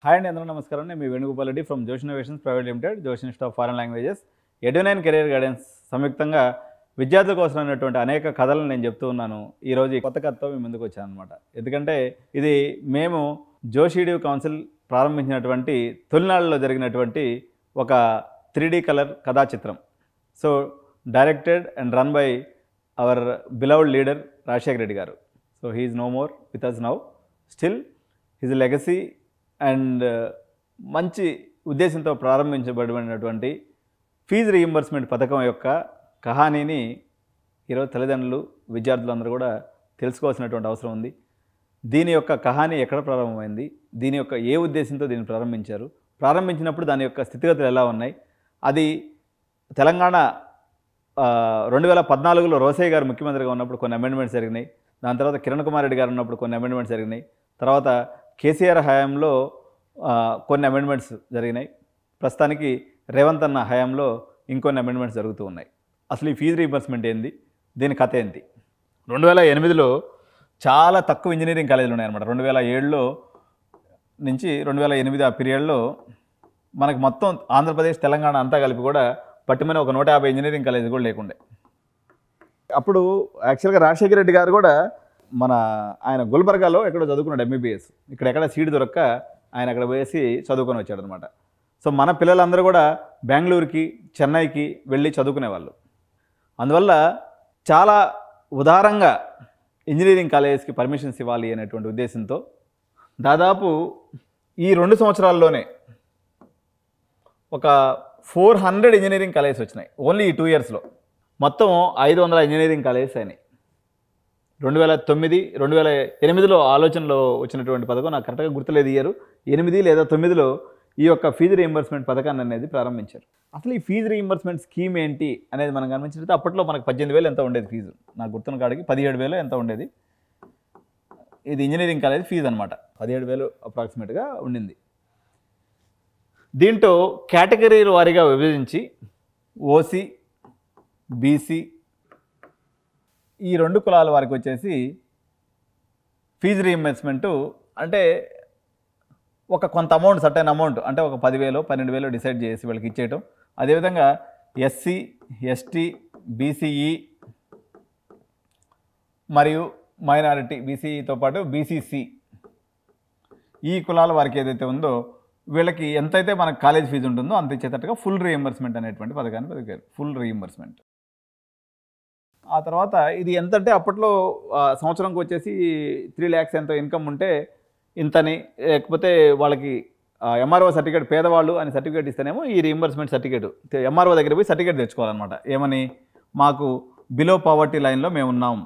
Hi అండి, అందరూ నమస్కారం. నేను మీ Venugopal Reddy from Josh innovations private limited, Josh institute of foreign languages, Edunine career guidance సంయుక్తంగా విద్యార్థుల కోసం అనేటువంటి అనేక కథలను నేను చెప్తూ ఉన్నాను. ఈరోజు ఈ కొత్త కథతో మీ ముందుకు వచ్చాను అనమాట. ఎందుకంటే ఇది మేము జోష్ ఈడియో కౌన్సిల్ ప్రారంభించినటువంటి తొలినాళ్ళలో జరిగినటువంటి ఒక 3D కలర్ కథా చిత్రం. So directed and run by our beloved leader Rajasekhar Reddy garu. So he is no more with us now. Still his legacy and మంచి ఉద్దేశంతో ప్రారంభించబడినటువంటి ఫీజు రీయింబర్స్మెంట్ పథకం యొక్క కహానీని ఈరోజు తల్లిదండ్రులు, విద్యార్థులందరూ కూడా తెలుసుకోవాల్సినటువంటి అవసరం ఉంది. దీని యొక్క కహానీ ఎక్కడ ప్రారంభమైంది, దీని యొక్క ఏ ఉద్దేశంతో దీన్ని ప్రారంభించారు, ప్రారంభించినప్పుడు దాని యొక్క స్థితిగతులు ఎలా ఉన్నాయి, అది తెలంగాణ 2014లో రోసయ్య గారు ముఖ్యమంత్రిగా ఉన్నప్పుడు కొన్ని అమెండ్మెంట్స్ జరిగినాయి. దాని తర్వాత కిరణ్ కుమార్ రెడ్డి గారు ఉన్నప్పుడు కొన్ని అమెండ్మెంట్స్ జరిగినాయి. తర్వాత కేసీఆర్ హయాంలో కొన్ని అమెండ్మెంట్స్ జరిగినాయి. ప్రస్తుతానికి రేవంత్ అన్న హయాంలో ఇంకొన్ని అమెండ్మెంట్స్ జరుగుతూ ఉన్నాయి. అసలు ఈ ఫీజు రీయింబర్స్మెంట్ ఏంది, దీని కథ ఏంటి? 2008లో చాలా తక్కువ ఇంజనీరింగ్ కాలేజీలు ఉన్నాయన్నమాట. 2007లో నుంచి 2008 ఆ పీరియడ్లో మనకు మొత్తం ఆంధ్రప్రదేశ్, తెలంగాణ అంతా కలిపి కూడా పట్టిమని ఒక 150 ఇంజనీరింగ్ కాలేజీ కూడా లేకుండే. అప్పుడు యాక్చువల్గా రాజశేఖర రెడ్డి గారు కూడా ఆయన గుల్బర్గాలో ఎక్కడో చదువుకున్నాడు MBBS. ఇక్కడ ఎక్కడ సీట్ దొరక్క ఆయన అక్కడ పోయేసి చదువుకొని వచ్చాడు అనమాట. సో మన పిల్లలందరూ కూడా బెంగళూరుకి, చెన్నైకి వెళ్ళి చదువుకునేవాళ్ళు. అందువల్ల చాలా ఉదారంగా ఇంజనీరింగ్ కాలేజెస్కి పర్మిషన్స్ ఇవ్వాలి అనేటువంటి ఉద్దేశంతో దాదాపు ఈ 2 సంవత్సరాల్లోనే ఒక 400 ఇంజనీరింగ్ కాలేజెస్ వచ్చినాయి. ఓన్లీ ఈ 2 ఇయర్స్లో మొత్తం 500 ఇంజనీరింగ్ కాలేజెస్ అయినాయి. 2009, 2008లో ఆలోచనలో వచ్చినటువంటి పథకం, నాకు కరెక్ట్గా గుర్తులేదు ఇయర్, 8 లేదా 9లో ఈ యొక్క ఫీజు రీయింబర్స్మెంట్ పథకాన్ని అనేది ప్రారంభించారు. అసలు ఈ ఫీజు రీయింబర్స్మెంట్ స్కీమ్ ఏంటి అనేది మనం గమనించినట్లయితే అప్పట్లో మనకు 18,000 ఎంత ఉండేది ఫీజు, నాకు గుర్తున్న కాడికి 17,000 ఎంత ఉండేది. ఇది ఇంజనీరింగ్ కాలేజ్ ఫీజు అనమాట. 17,000 అప్రాక్సిమేట్గా ఉండింది. దీంట్లో కేటగిరీల వారీగా విభజించి ఓసీ, బీసీ ఈ 2 కులాల వారికి వచ్చేసి ఫీజు రీయింబర్స్మెంటు అంటే ఒక కొంత అమౌంట్, సర్టైన్ అమౌంట్ అంటే ఒక 10,000, 12,000 డిసైడ్ చేసి వీళ్ళకి ఇచ్చేయటం. అదేవిధంగా ఎస్సీ, ఎస్టీ, బీసీఈ మరియు మైనారిటీ, బీసీఈతో పాటు బీసీసీ ఈ కులాల వారికి ఏదైతే ఉందో వీళ్ళకి ఎంతైతే మనకు కాలేజ్ ఫీజు ఉంటుందో అంత ఇచ్చేటట్టుగా ఫుల్ రీయింబర్స్మెంట్ అనేటువంటి పథకాన్ని పలికారు. Full reimbursement. ఆ తర్వాత ఇది ఎంతంటే అప్పట్లో సంవత్సరంకి వచ్చేసి 3 lakhs ఎంతో ఇన్కమ్ ఉంటే ఇంతని, లేకపోతే వాళ్ళకి ఎంఆర్ఓ సర్టిఫికేట్, పేదవాళ్ళు అని సర్టిఫికేట్ ఇస్తేనేమో ఈ రీయింబర్స్మెంట్ సర్టిఫికేట్ ఎంఆర్ఓ దగ్గర పోయి సర్టిఫికేట్ తెచ్చుకోవాలన్నమాట. ఏమని, మాకు బిలో పావర్టీ లైన్లో మేము ఉన్నాం,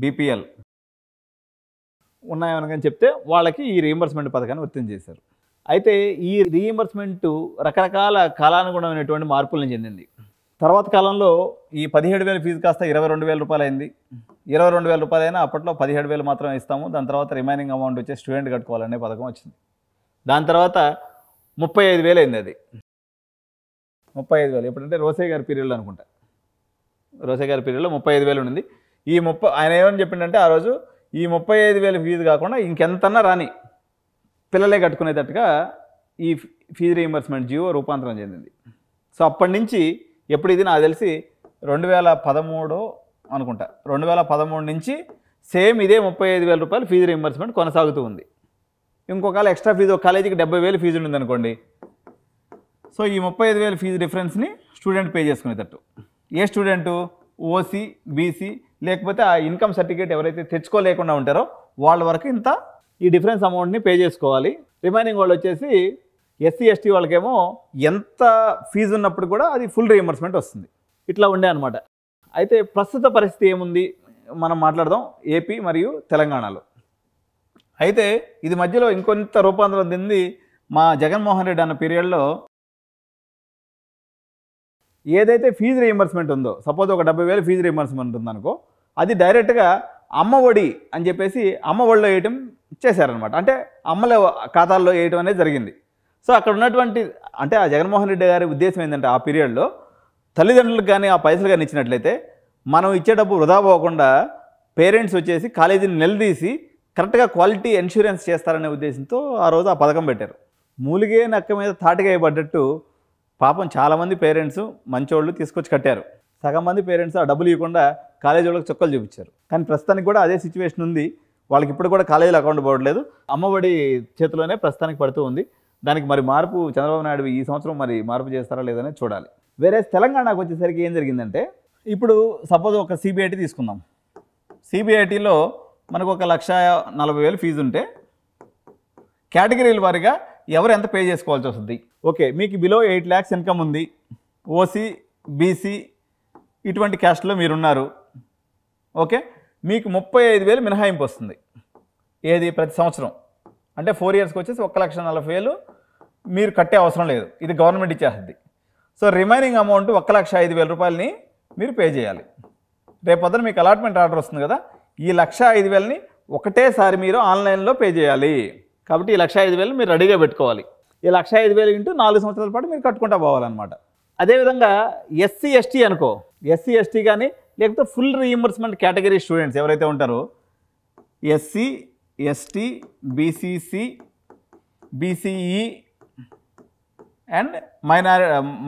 బీపీఎల్ ఉన్నాయని చెప్తే వాళ్ళకి ఈ రీయింబర్స్మెంట్ పథకాన్ని వర్తించేశారు. అయితే ఈ రీయింబర్స్మెంట్ రకరకాల కాలానుగుణమైనటువంటి మార్పులను చెందింది. తర్వాత కాలంలో ఈ 17,000 ఫీజు కాస్త 22,000 రూపాయలు అయింది. 22,000 రూపాయలు అయినా అప్పట్లో 17,000 మాత్రం ఇస్తాము, దాని తర్వాత రిమైనింగ్ అమౌంట్ వచ్చి స్టూడెంట్ కట్టుకోవాలనే పథకం వచ్చింది. దాని తర్వాత 35,000 అయింది. అది 35,000 ఎప్పుడంటే రోసయ్య గారి పీరియడ్లో అనుకుంటా. రోసయ్య గారి పీరియడ్లో 35,000 ఉంది. ఆయన ఏమని చెప్పిండంటే ఆ రోజు ఈ 35,000 ఫీజు కాకుండా ఇంకెంతన్నా రాని పిల్లలే కట్టుకునేటట్టుగా ఈ ఫీజు రీయింబర్స్మెంట్ జియో రూపాంతరం చెందింది. సో అప్పటి నుంచి ఎప్పుడు ఇది నాకు తెలిసి 2013 అనుకుంటా, 2013 నుంచి సేమ్ ఇదే 35,000 రూపాయలు ఫీజు రీయింబర్స్మెంట్ కొనసాగుతూ ఉంది. ఇంకొక ఎక్స్ట్రా ఫీజు ఒక కాలేజీకి 70,000 ఫీజు ఉంది అనుకోండి. సో ఈ 35,000 ఫీజు డిఫరెన్స్ని స్టూడెంట్ పే చేసుకునేటట్టు. ఏ స్టూడెంటు, ఓసీ, బీసీ లేకపోతే ఆ ఇన్కమ్ సర్టిఫికేట్ ఎవరైతే తెచ్చుకోలేకుండా ఉంటారో వాళ్ళ వరకు ఇంత ఈ డిఫరెన్స్ అమౌంట్ని పే చేసుకోవాలి. రిమైనింగ్ వాళ్ళు వచ్చేసి ఎస్సీ, ఎస్టీ వాళ్ళకేమో ఎంత ఫీజు ఉన్నప్పుడు కూడా అది ఫుల్ రీయింబర్స్మెంట్ వస్తుంది. ఇట్లా ఉండే అనమాట. అయితే ప్రస్తుత పరిస్థితి ఏముంది మనం మాట్లాడదాం ఏపీ మరియు తెలంగాణలో. అయితే ఇది మధ్యలో ఇంకొంత రూపాంతరం చెంది మా జగన్మోహన్ రెడ్డి అన్న పీరియడ్లో ఏదైతే ఫీజు రీయింబర్స్మెంట్ ఉందో, సపోజ్ ఒక 70,000 ఫీజు రీయింబర్స్మెంట్ ఉందనుకో, అది డైరెక్ట్గా అమ్మ ఒడి అని చెప్పేసి అమ్మ ఒడిలో వేయటం చేశారనమాట. అంటే అమ్మల ఖాతాల్లో వేయటం అనేది జరిగింది. సో అక్కడ ఉన్నటువంటి అంటే ఆ జగన్మోహన్ రెడ్డి గారి ఉద్దేశం ఏంటంటే ఆ పీరియడ్లో తల్లిదండ్రులకు కానీ ఆ పైసలు కానీ ఇచ్చినట్లయితే మనం ఇచ్చేటప్పుడు వృధా పోకుండా పేరెంట్స్ వచ్చేసి కాలేజీని నిలదీసి కరెక్ట్గా క్వాలిటీ ఇన్సూరెన్స్ చేస్తారనే ఉద్దేశంతో ఆ రోజు ఆ పథకం పెట్టారు. మూలిగే నక్క మీద తాటిగా పడ్డట్టు పాపం చాలామంది పేరెంట్స్ మంచోళ్ళు తీసుకొచ్చి కట్టారు. సగం మంది పేరెంట్స్ ఆ డబ్బులు ఇవ్వకుండా కాలేజీ వాళ్ళకి చుక్కలు చూపించారు. కానీ ప్రస్తుతానికి కూడా అదే సిచ్యువేషన్ ఉంది. వాళ్ళకి ఇప్పుడు కూడా కాలేజీలో అకౌంట్ పోవట్లేదు. అమ్మఒడి చేతిలోనే ప్రస్తుతానికి పడుతూ ఉంది. దానికి మరి మార్పు చంద్రబాబు నాయుడు ఈ సంవత్సరం మరి మార్పు చేస్తారా లేదని చూడాలి. వేరే తెలంగాణకు వచ్చేసరికి ఏం జరిగిందంటే, ఇప్పుడు సపోజ్ ఒక సిబిఐటి తీసుకుందాం. సిబిఐటిలో మనకు 1,40,000 ఫీజు ఉంటే కేటగిరీల వారీగా ఎవరు ఎంత పే చేసుకోవాల్సి వస్తుంది. ఓకే, మీకు బిలో 8 lakhs ఇన్కమ్ ఉంది, ఓసీ బీసీ ఇటువంటి క్యాస్ట్లో మీరున్నారు. ఓకే, మీకు 35,000 మినహాయింపు వస్తుంది. ఏది ప్రతి సంవత్సరం అంటే 4 yearsకి వచ్చేసి 1,40,000 మీరు కట్టే అవసరం లేదు, ఇది గవర్నమెంట్ ఇచ్చేస్తుంది. సో రిమైనింగ్ అమౌంట్ 1,05,000 రూపాయలని మీరు పే చేయాలి. రేపొద్దున మీకు అలాట్మెంట్ ఆర్డర్ వస్తుంది కదా, ఈ 1,05,000ని ఒకటేసారి మీరు ఆన్లైన్లో పే చేయాలి. కాబట్టి ఈ 1,05,000 మీరు రెడీగా పెట్టుకోవాలి. ఈ 1,05,000 ఇంటూ 4 సంవత్సరాల పాటు మీరు కట్టుకుంటూ పోవాలన్నమాట. అదేవిధంగా ఎస్సీ ఎస్టీ అనుకో, ఎస్సీ ఎస్టీ కానీ లేకపోతే ఫుల్ రీయింబర్స్మెంట్ కేటగిరీ స్టూడెంట్స్ ఎవరైతే ఉంటారో, SC ST BCC BCE and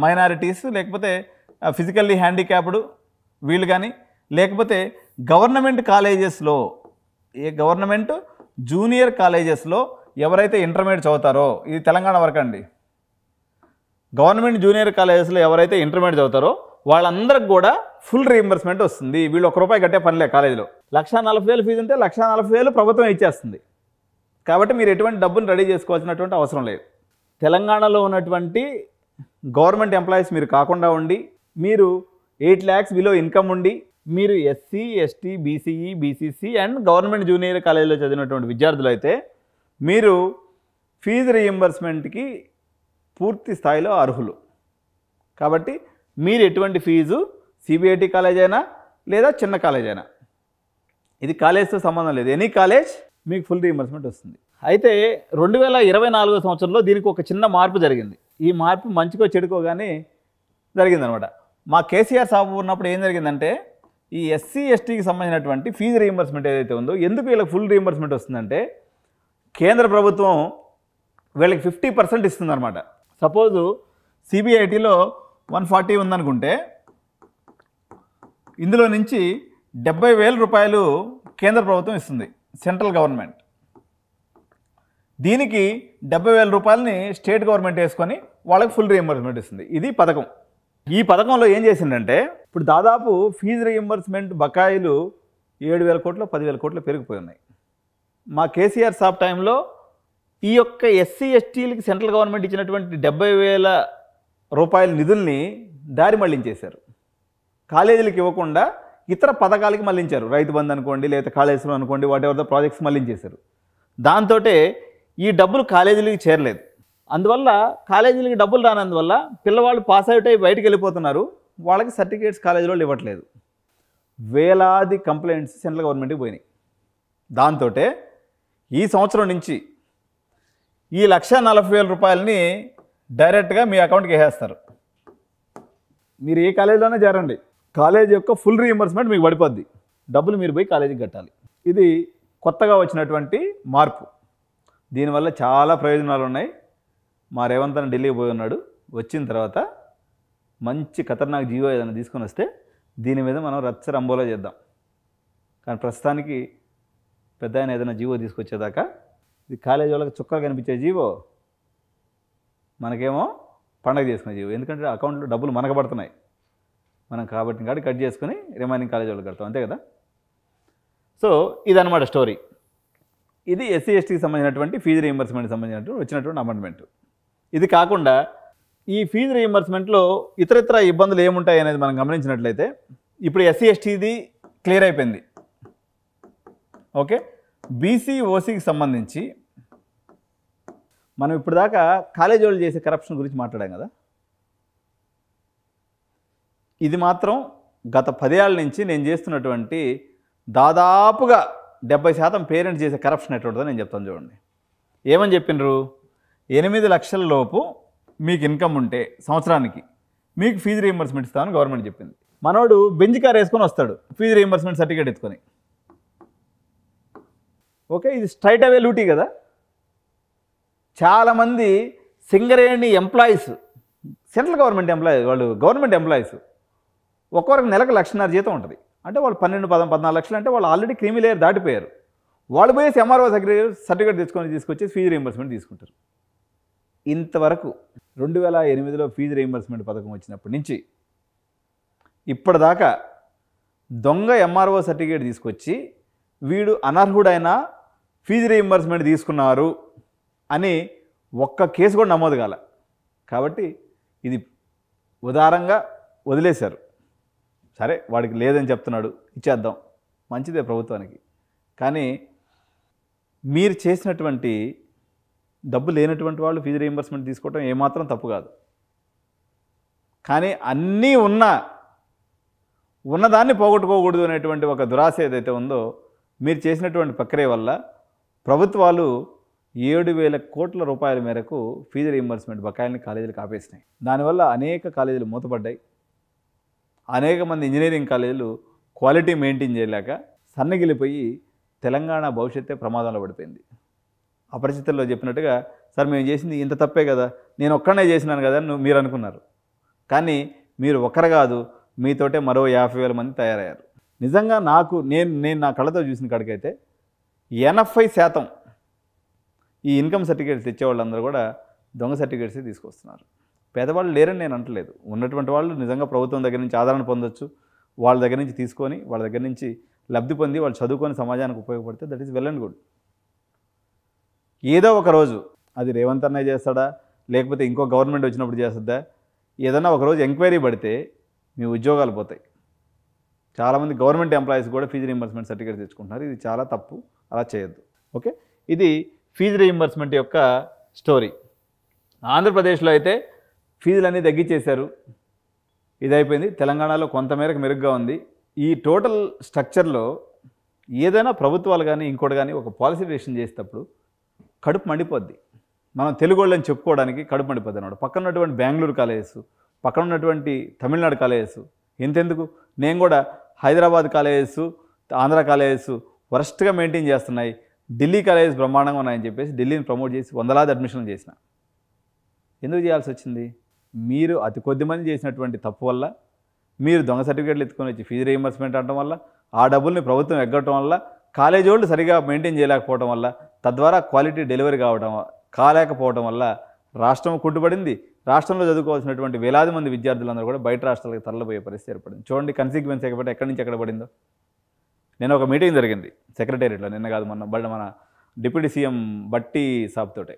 minorities, లేకపోతే ఫిజికల్లీ హ్యాండిక్యాప్డ్ వీళ్ళు కానీ, లేకపోతే గవర్నమెంట్ కాలేజెస్లో గవర్నమెంట్ జూనియర్ కాలేజెస్లో ఎవరైతే ఇంటర్మీడియట్ చదువుతారో, ఇది తెలంగాణ వరకు అండి, గవర్నమెంట్ జూనియర్ కాలేజెస్లో ఎవరైతే ఇంటర్మీడియట్ చదువుతారో వాళ్ళందరికి కూడా ఫుల్ రీయింబర్స్మెంట్ వస్తుంది. వీళ్ళు ₹1 కట్టే పనిలే. కాలేజీలో 1,40,000 ఫీజు ఉంటే 1,40,000 ప్రభుత్వం ఇచ్చేస్తుంది. కాబట్టి మీరు ఎటువంటి డబ్బులు రెడీ చేసుకోవాల్సినటువంటి అవసరం లేదు. తెలంగాణలో ఉన్నటువంటి గవర్నమెంట్ ఎంప్లాయీస్ మీరు కాకుండా ఉండి, మీరు 8 lakhs బిలో ఇన్కమ్ ఉండి, మీరు SC ST BCE BCC and government junior కాలేజీలో చదివినటువంటి విద్యార్థులు అయితే మీరు ఫీజు రీయింబర్స్మెంట్కి పూర్తి స్థాయిలో అర్హులు. కాబట్టి మీరు ఎటువంటి ఫీజు సిబిఐటి కాలేజ్ అయినా లేదా చిన్న కాలేజ్ అయినా, ఇది కాలేజ్తో సంబంధం లేదు, ఎనీ కాలేజ్ మీకు ఫుల్ రీయింబర్స్మెంట్ వస్తుంది. అయితే 2024 సంవత్సరంలో దీనికి ఒక చిన్న మార్పు జరిగింది. ఈ మార్పు మంచికో చెడుకో కానీ జరిగిందనమాట. మా కేసీఆర్ సాబు ఉన్నప్పుడు ఏం జరిగిందంటే, ఈ ఎస్సీ ఎస్టీకి సంబంధించినటువంటి ఫీజు రీయింబర్స్మెంట్ ఏదైతే ఉందో, ఎందుకు వీళ్ళకి ఫుల్ రీయింబర్స్మెంట్ వస్తుందంటే, కేంద్ర ప్రభుత్వం వీళ్ళకి 50% ఇస్తుందన్నమాట. సపోజు సిబిఐటిలో 140 ఉందనుకుంటే, ఇందులో నుంచి 70,000 రూపాయలు కేంద్ర ప్రభుత్వం ఇస్తుంది, సెంట్రల్ గవర్నమెంట్. దీనికి 70,000 రూపాయలని స్టేట్ గవర్నమెంట్ వేసుకొని వాళ్ళకి ఫుల్ రీయింబర్స్మెంట్ ఇస్తుంది. ఇది పథకం. ఈ పథకంలో ఏం చేసిందంటే, ఇప్పుడు దాదాపు ఫీజు రీయింబర్స్మెంట్ బకాయిలు 7,000 కోట్లు 10,000 కోట్లు పెరిగిపోయి ఉన్నాయి. మా కేసీఆర్ సాబ్ టైంలో ఈ యొక్క ఎస్సీ ఎస్టీలకి సెంట్రల్ గవర్నమెంట్ ఇచ్చినటువంటి 70,000 రూపాయల నిధుల్ని దారి మళ్లించేశారు. కాలేజీలకు ఇవ్వకుండా ఇతర పథకాలకి మళ్లించారు. రైతు బంధు అనుకోండి, లేదా కాలేజీలో అనుకోండి, వాట్ ఎవర్ ద ప్రాజెక్ట్స్ మళ్లించేశారు. దాంతో ఈ డబ్బులు కాలేజీలకి చేరలేదు. అందువల్ల కాలేజీలకి డబ్బులు రానందువల్ల పిల్లవాళ్ళు పాస్ అవుట్ అయ్యి బయటకు వెళ్ళిపోతున్నారు. వాళ్ళకి సర్టిఫికేట్స్ కాలేజీలో ఇవ్వట్లేదు. వేలాది కంప్లైంట్స్ సెంట్రల్ గవర్నమెంట్కి పోయినాయి. దాంతో ఈ సంవత్సరం నుంచి ఈ 1,40,000 రూపాయలని డైరెక్ట్గా మీ అకౌంట్కి వేసేస్తారు. మీరు ఏ కాలేజీలోనే చేరండి, కాలేజ్ యొక్క ఫుల్ రీయింబర్స్మెంట్ మీకు పడిపోద్ది. డబ్బులు మీరు పోయి కాలేజీకి కట్టాలి. ఇది కొత్తగా వచ్చినటువంటి మార్పు. దీనివల్ల చాలా ప్రయోజనాలు ఉన్నాయి. మా రేవంత్ అన్న ఢిల్లీకి పోయి ఉన్నాడు. వచ్చిన తర్వాత మంచి ఖతర్నాక్ జీవో ఏదైనా తీసుకొని వస్తే దీని మీద మనం రచ్చ రంబోలో చేద్దాం. కానీ ప్రస్తుతానికి పెద్ద ఆయన ఏదైనా జీవో తీసుకొచ్చేదాకా ఇది కాలేజీ వాళ్ళకి చుక్కలు కనిపించే జీవో, మనకేమో పండగ చేసుకునే జీవో. ఎందుకంటే అకౌంట్లో డబ్బులు మనకు పడుతున్నాయి. మనం కాబట్టి కట్ చేసుకుని రిమైనింగ్ కాలేజీ వాళ్ళకి కడతాం, అంతే కదా. సో ఇదన్నమాట స్టోరీ. ఇది ఎస్సీ ఎస్టీకి సంబంధించినటువంటి ఫీజు రీయింబర్స్మెంట్కి సంబంధించినటువంటి వచ్చినటువంటి అమెండ్మెంట్. ఇది కాకుండా ఈ ఫీజు రీయింబర్స్మెంట్లో ఇతర ఇబ్బందులు ఏముంటాయి అనేది మనం గమనించినట్లయితే, ఇప్పుడు ఎస్సీ ఎస్టీది క్లియర్ అయిపోయింది. ఓకే, బీసీ ఓసీకి సంబంధించి మనం ఇప్పుడు దాకా కాలేజీ వాళ్ళు చేసే కరప్షన్ గురించి మాట్లాడాం కదా. ఇది మాత్రం గత 10 ఏళ్ల నుంచి నేను చేస్తున్నటువంటి దాదాపుగా 70% పేరెంట్స్ చేసే కరప్షన్ ఎటువంటిదో నేను చెప్తాను చూడండి. ఏమని చెప్పినారు, 8 లక్షల లోపు మీకు ఇన్కమ్ ఉంటే సంవత్సరానికి మీకు ఫీజు రీయింబర్స్మెంట్ ఇస్తామని గవర్నమెంట్ చెప్పింది. మనోడు బెంచ్ కార్ వేసుకొని వస్తాడు ఫీజు రీయింబర్స్మెంట్ సర్టిఫికేట్ ఎత్తుకొని. ఓకే, ఇది స్ట్రైట్ అవే లూటీ కదా. చాలామంది Singareni employees, central government employees, వాళ్ళు గవర్నమెంట్ ఎంప్లాయీస్ ఒక్కొక్కరికి నెలకు 1,50,000 జీతం ఉంటుంది. అంటే వాళ్ళు 12-14 లక్షలు అంటే వాళ్ళు ఆల్రెడీ క్రీమీ లేయర్ దాటిపోయారు. వాళ్ళు పోయేసి ఎంఆర్ఓ సర్టిఫికేట్ తీసుకొచ్చి ఫీజు రీయింబర్స్మెంట్ తీసుకుంటారు. ఇంతవరకు 2008లో ఫీజు రీయింబర్స్మెంట్ పథకం వచ్చినప్పటి నుంచి ఇప్పటిదాకా దొంగ ఎంఆర్ఓ సర్టిఫికేట్ తీసుకొచ్చి వీడు అనర్హుడైన ఫీజు రీయింబర్స్మెంట్ తీసుకున్నారు అని ఒక్క కేసు కూడా నమోదు కాల. కాబట్టి ఇది ఉదారంగా వదిలేశారు. సరే వాడికి లేదని చెప్తున్నాడు, ఇచ్చేద్దాం, మంచిదే ప్రభుత్వానికి. కానీ మీరు చేసినటువంటి డబ్బు లేనటువంటి వాళ్ళు ఫీజు రీయింబర్స్మెంట్ తీసుకోవడం ఏమాత్రం తప్పు కాదు. కానీ అన్నీ ఉన్నదాన్ని పోగొట్టుకోకూడదు అనేటువంటి ఒక దురాశ ఏదైతే ఉందో మీరు చేసినటువంటి ప్రక్రియ వల్ల ప్రభుత్వాలు 7,000 కోట్ల రూపాయల మేరకు ఫీజు రీయింబర్స్మెంట్ బకాయిల్ని కాలేజీలకు ఆపేసినాయి. దానివల్ల అనేక కాలేజీలు మూతపడ్డాయి. అనేక మంది ఇంజనీరింగ్ కాలేజీలు క్వాలిటీ మెయింటైన్ చేయలేక సన్నగిలిపోయి తెలంగాణ భవిష్యత్తే ప్రమాదంలో పడిపోయింది. అపరిచితుల్లో చెప్పినట్టుగా, సార్ మేము చేసింది ఇంత తప్పే కదా, నేను ఒక్కనే చేసినాను కదా అని మీరు అనుకున్నారు. కానీ మీరు ఒక్కరు కాదు, మీతోటే మరో 50,000 మంది తయారయ్యారు. నిజంగా నేను నా కళ్ళతో చూసిన కాడికైతే 80% ఈ ఇన్కమ్ సర్టిఫికేట్స్ ఇచ్చేవాళ్ళందరూ కూడా దొంగ సర్టిఫికేట్సే తీసుకొస్తున్నారు. పేదవాళ్ళు లేరని నేను అంటలేదు. ఉన్నటువంటి వాళ్ళు నిజంగా ప్రభుత్వం దగ్గర నుంచి ఆదరణ పొందొచ్చు. వాళ్ళ దగ్గర నుంచి తీసుకొని వాళ్ళ దగ్గర నుంచి లబ్ధి పొంది వాళ్ళు చదువుకొని సమాజానికి ఉపయోగపడితే that is well and good. ఏదో ఒక రోజు అది రేవంత్ అన్నయ్య చేస్తాడా, లేకపోతే ఇంకో గవర్నమెంట్ వచ్చినప్పుడు చేస్తుందా, ఏదన్నా ఒకరోజు ఎంక్వైరీ పడితే మీ ఉద్యోగాలు పోతాయి. చాలామంది గవర్నమెంట్ ఎంప్లాయీస్ కూడా ఫీజు రీయింబర్స్మెంట్ సర్టిఫికేట్ తెచ్చుకుంటున్నారు. ఇది చాలా తప్పు, అలా చేయొద్దు. ఓకే, ఇది ఫీజు రీయింబర్స్మెంట్ యొక్క స్టోరీ. ఆంధ్రప్రదేశ్లో అయితే ఫీజులన్నీ తగ్గించేశారు, ఇదైపోయింది. తెలంగాణలో కొంతమేరకు మెరుగ్గా ఉంది. ఈ టోటల్ స్ట్రక్చర్లో ఏదైనా ప్రభుత్వాలు కానీ ఇంకోటి కానీ ఒక పాలసీ డెసిషన్ చేసేటప్పుడు కడుపు మండిపోద్ది. మనం తెలుగు వాళ్ళని చెప్పుకోవడానికి కడుపు మండిపోద్ది అన్నమాట. పక్కన ఉన్నటువంటి బెంగళూరు కాలేజెస్, పక్కన ఉన్నటువంటి తమిళనాడు కాలేజెస్, ఎంతెందుకు నేను కూడా హైదరాబాద్ కాలేజెస్, ఆంధ్ర కాలేజెస్ వరస్ట్గా మెయింటైన్ చేస్తున్నాయి, ఢిల్లీ కాలేజెస్ బ్రహ్మాండంగా ఉన్నాయని చెప్పేసి ఢిల్లీని ప్రమోట్ చేసి వందలాది అడ్మిషన్లు చేసిన. ఎందుకు చేయాల్సి వచ్చింది? మీరు అతి కొద్ది మంది చేసినటువంటి తప్పు వల్ల, మీరు దొంగ సర్టిఫికేట్లు ఎత్తుకొని వచ్చి ఫీజు రీయింబర్స్మెంట్ అనడం వల్ల, ఆ డబ్బుల్ని ప్రభుత్వం ఎగ్గటం వల్ల, కాలేజీ వాళ్ళు సరిగా మెయింటైన్ చేయలేకపోవడం వల్ల, తద్వారా క్వాలిటీ డెలివరీ కాలేకపోవడం వల్ల రాష్ట్రం కుంటుపడింది. రాష్ట్రంలో చదువుకోవాల్సినటువంటి వేలాది మంది విద్యార్థులందరూ కూడా బయట రాష్ట్రాలకు తరలిపోయే పరిస్థితి ఏర్పడింది. చూడండి కన్సిక్వెన్స్ ఎక్కడి నుంచి ఎక్కడ పడిందో. నేను ఒక మీటింగ్ జరిగింది సెక్రటేరియట్లో, నిన్న కాదు మొన్న, మన డిప్యూటీ సీఎం బట్టి సాబ్ తోటే.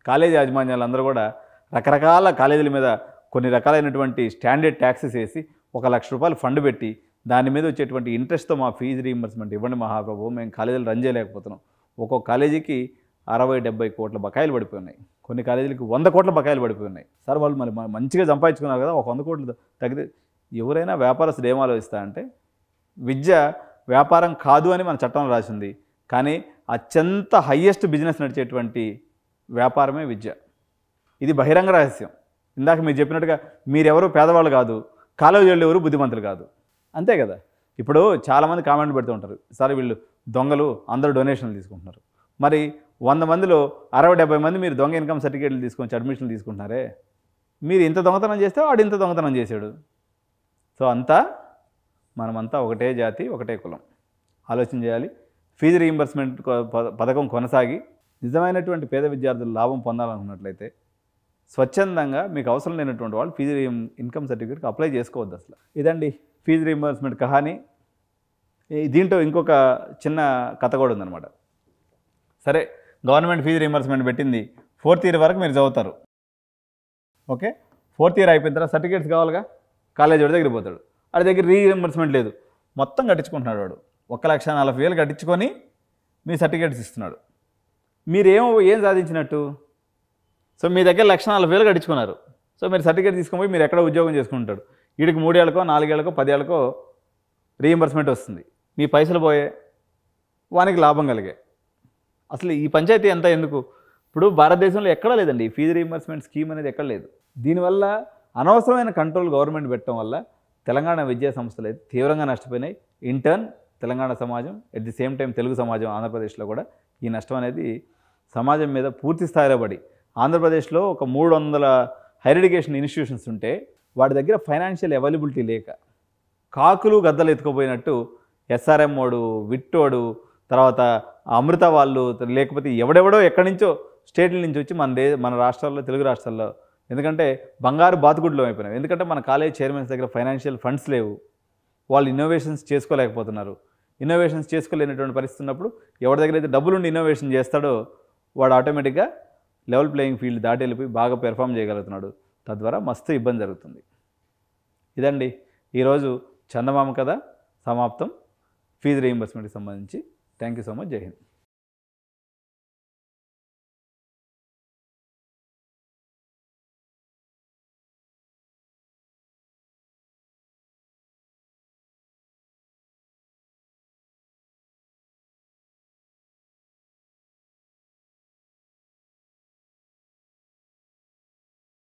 కాలేజీ యాజమాన్యాలు అందరూ కూడా రకరకాల కాలేజీల మీద కొన్ని రకాలైనటువంటి స్టాండర్డ్ ట్యాక్సెస్ వేసి 1,00,000 రూపాయలు ఫండ్ పెట్టి దాని మీద వచ్చేటువంటి ఇంట్రెస్ట్తో మా ఫీజు రీయింబర్స్మెంట్ ఇవ్వండి మహాప్రభు, మేము కాలేజీలు రన్ చేయలేకపోతున్నాం. ఒక్కొక్క కాలేజీకి 60-70 కోట్ల బకాయిలు పడిపోయి, కొన్ని కాలేజీలకు 100 కోట్ల బకాయిలు పడిపోయి. సార్ వాళ్ళు మరి మంచిగా సంపాదించుకున్నారు కదా, ఒక 100 కోట్లు తగ్గితే ఎవరైనా వ్యాపారస్తుడు ఏం ఆలోచిస్తా అంటే, విద్య వ్యాపారం కాదు అని మన చట్టంలో రాసింది. కానీ అత్యంత హయ్యెస్ట్ బిజినెస్ నడిచేటువంటి వ్యాపారమే విద్య. ఇది బహిరంగ రహస్యం. ఇందాక మీరు చెప్పినట్టుగా మీరెవరు పేదవాళ్ళు కాదు, కాలేజీ వాళ్ళు ఎవరు బుద్ధిమంతులు కాదు, అంతే కదా. ఇప్పుడు చాలామంది కామెంట్ పెడుతూ ఉంటారు, సార్ వీళ్ళు దొంగలు, అందరూ డొనేషన్లు తీసుకుంటున్నారు. మరి 100 మందిలో 60-70 మంది మీరు దొంగ ఇన్కమ్ సర్టిఫికేట్లు తీసుకొని అడ్మిషన్లు తీసుకుంటున్నారే, మీరు ఇంత దొంగతనం చేస్తే వాడు ఇంత దొంగతనం చేశాడు. సో మనమంతా ఒకటే జాతి, ఒకటే కులం. ఆలోచన చేయాలి. ఫీజు రీయింబర్స్మెంట్ పథకం కొనసాగి నిజమైనటువంటి పేద విద్యార్థులు లాభం పొందాలనుకున్నట్లయితే స్వచ్ఛందంగా మీకు అవసరం లేనటువంటి వాళ్ళు ఫీజు ఇన్కమ్ సర్టిఫికేట్కి అప్లై చేసుకోవద్దు అసలు. ఇదండి ఫీజు రీయింబర్స్మెంట్ కహాని. దీంట్లో ఇంకొక చిన్న కథ కూడా ఉందన్నమాట. సరే, గవర్నమెంట్ ఫీజు రీయింబర్స్మెంట్ పెట్టింది, 4th ఇయర్ వరకు మీరు చదువుతారు. ఓకే, 4th ఇయర్ అయిపోయిన తర్వాత సర్టిఫికేట్స్ కావాలిగా, కాలేజ్ వాడి దగ్గర పోతాడు. వాడి దగ్గర రీయింబర్స్మెంట్ లేదు, మొత్తం కట్టించుకుంటున్నాడు వాడు. 1,40,000 కట్టించుకొని మీ సర్టిఫికేట్స్ ఇస్తున్నాడు. ఏం సాధించినట్టు? సో మీ దగ్గర 1,40,000 కట్టించుకున్నారు. సో మీరు సర్టిఫికేట్ తీసుకొని పోయి మీరు ఎక్కడ ఉద్యోగం చేసుకుంటాడు. వీడికి 3 ఏళ్ళకో 4 ఏళ్ళకో 10 ఏళ్ళకో రీయింబర్స్మెంట్ వస్తుంది. మీ పైసలు పోయే, వానికి లాభం కలిగే. అసలు ఈ పంచాయతీ అంతా ఎందుకు? ఇప్పుడు భారతదేశంలో ఎక్కడా లేదండి ఫీజు రీయింబర్స్మెంట్ స్కీమ్ అనేది, ఎక్కడ లేదు. దీనివల్ల అనవసరమైన కంట్రోల్ గవర్నమెంట్ పెట్టడం వల్ల తెలంగాణ విద్యా సంస్థలు అయితే తీవ్రంగా నష్టపోయినాయి. ఇంటర్న్ తెలంగాణ సమాజం, at the same time Telugu సమాజం ఆంధ్రప్రదేశ్లో కూడా ఈ నష్టం అనేది సమాజం మీద పూర్తి స్థాయిలో పడి ఆంధ్రప్రదేశ్లో ఒక 300 హైయర్ ఎడ్యుకేషన్ ఇన్స్టిట్యూషన్స్ ఉంటే వాడి దగ్గర ఫైనాన్షియల్ అవైలబిలిటీ లేక కాకులు గద్దలు ఎత్తుకుపోయినట్టు ఎస్ఆర్ఎం వాడు, విట్టోడు, తర్వాత అమృత వాళ్ళు, లేకపోతే ఎవడెవడో ఎక్కడి నుంచో స్టేట్ల నుంచి వచ్చి మన రాష్ట్రాల్లో, తెలుగు రాష్ట్రాల్లో, ఎందుకంటే బంగారు బాతుగుడ్లు అయిపోయినాయి. ఎందుకంటే మన కాలేజ్ చైర్మన్స్ దగ్గర ఫైనాన్షియల్ ఫండ్స్ లేవు, వాళ్ళు ఇన్నోవేషన్స్ చేసుకోలేకపోతున్నారు. ఇన్నోవేషన్స్ చేసుకోలేనటువంటి పరిస్థితి ఉన్నప్పుడు ఎవరి దగ్గర అయితే డబ్బులుండి ఇన్నోవేషన్ చేస్తాడో వాడు ఆటోమేటిక్గా లెవెల్ ప్లేయింగ్ ఫీల్డ్ దాటి వెళ్ళిపోయి బాగా పెర్ఫామ్ చేయగలుగుతున్నాడు. తద్వారా మస్తు ఇబ్బంది జరుగుతుంది. ఇదండి ఈరోజు చందమామ కథ సమాప్తం. ఫీజు రీయింబర్స్మెంట్కి సంబంధించి. Thank you so much. జై హింద్.